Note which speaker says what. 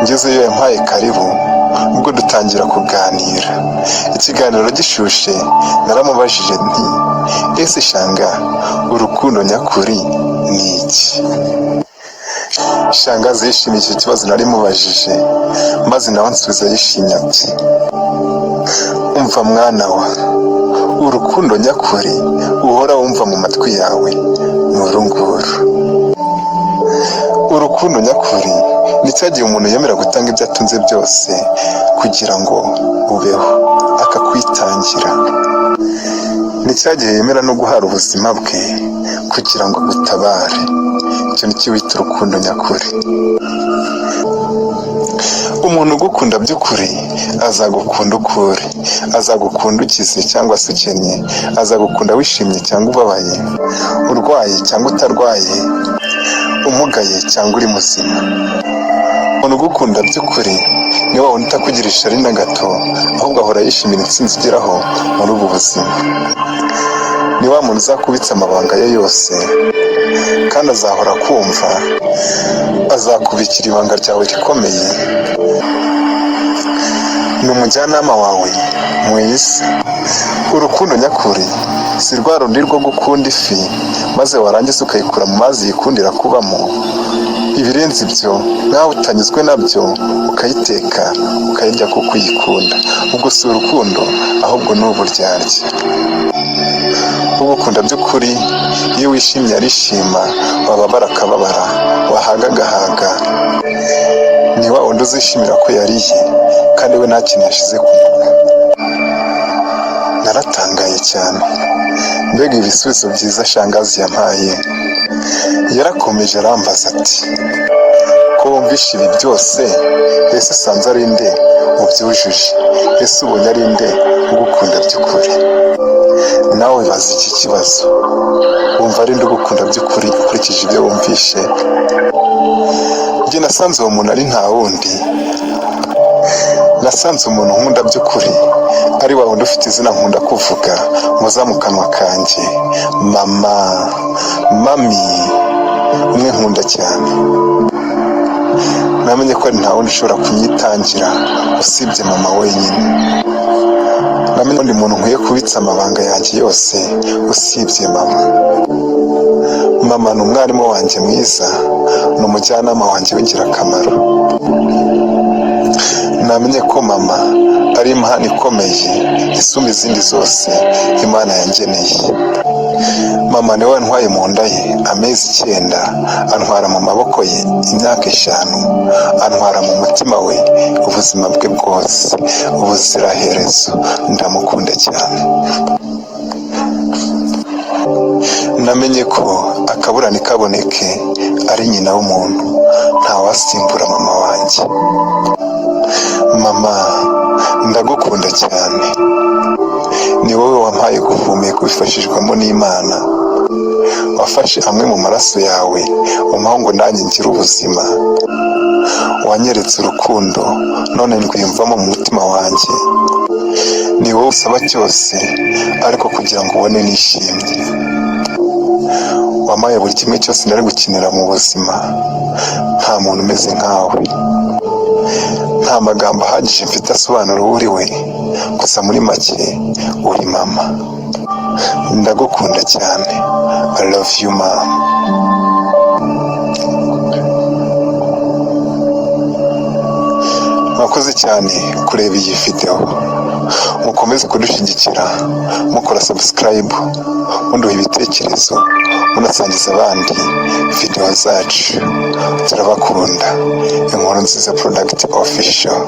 Speaker 1: ngezeyo yampaye karibu ubwo dutangira kuganira. Ikiganiro gishushe naramubajije nti ese Shanga, urukundo nyakuri ni iki? Shangazi yishimiye icyo kibazo nari mubajije, maze nawe ansubiza yishimye ati umva mwana wa, urukundo nyakuri uhora wumva mu matwi yawe ni urunguru. Urukundo nyakuri ni cya gihe umuntu yemera gutanga ibyo atunze byose kugira ngo ubeho, akakwitangira. Ni cya gihe yemera no guhara ubuzima bwe kugira ngo utabare. Icyo ni cyo wita urukundo nyakuri. Umuntu ugukunda by'ukuri azagukunda uko uri, azagukunda ukize cyangwa se ukennye, azagukunda wishimye cyangwa ubabaye, urwaye cyangwa utarwaye, umugaye cyangwa uri muzima. Umuntu ugukunda by'ukuri ni wa wundi utakugira ishyari na gato, ahubwo ahora yishimira intsinzi ugeraho muri ubu buzima. Ni wa muntu uzakubitsa amabanga ye yose kandi azahora kumva, azakubikira ibanga ryawe rikomeye. Ni umujyanama wawe mwiza. Urukundo nyakuri si rwa rundi rwo gukunda ifi maze warangiza ukayikura mu mazi yikundira kubamo. Ibirenze ibyo nawe utanyuzwe nabyo ukayiteka ukayirya kuko uyikunda. Ubwo si urukundo ahubwo ni uburyarya. Ugukunda by'ukuri iyo wishimye arishima, wababara akababara, wahaga agahaga. Ni wa wundi uzishimira ko yariye kandi we nta kintu yashyize ku munwa. Naratangaye cyane, mbega ibisubizo byiza Shangazi yampaye. Yarakomeje arambaza ati ko wumvishe ibi byose, ese usanze ari nde ubyujuje? Ese ubonye ari nde ugukunda by'ukuri? Nawe bazi iki kibazo, wumva ari nde ugukunda by'ukuri ukurikije ibyo wumvishe? Njye nasanze uwo muntu ari nta wundi. Nasanze umuntu nkunda by'ukuri ari wa wundi ufite izina nkunda kuvuga muza mu kanwa kanjye, mama, mami, umwe nkunda cyane. Namenye ko ari nta wundi ushobora kunyitangira usibye mama wenyine. Namenye undi muntu nkwiye kubitsa amabanga yanjye yose usibye mama. Mama ni umwarimu wanjye mwiza, ni umujyanama wanjye w'ingirakamaro. Namenye ko mama ari impano ikomeye isumba izindi zose Imana yangeneye. Mama niwe wantwaye mu nda ye amezi 9, antwara mu maboko ye imyaka 5, antwara mu mutima we ubuzima bwe bwose ubuziraherezo. Ndamukunda cyane. Namenye ko akabura ntikaboneke ari nyina w'umuntu, ntawasimbura mama wanjye. Mama, ndagukunda cyane. Ni wowe wampaye guhumeka ubifashijwemo n'Imana. Wafashe amwe mu maraso yawe umpaho ngo nanjye ngire ubuzima. Wanyeretse urukundo none ndwiyumvamo mu mutima wanjye. Ni wowe usaba cyose ariko kugira ngo ubone nishimye. Wampaye buri kimwe cyose nari gukenera mu buzima. Nta muntu umeze nkawe. Nta magambo ahagije mfite asobanura uwo uri we, gusa muri make uri mama. Ndagukunda cyane. I love you mom. Mwakoze cyane kureba iyi video. Mukomeze kudushyigikira mukora subscribe, munduha ibitekerezo, munasangiza abandi video zacu. Turabakunda. Inkuru Nziza Product Official.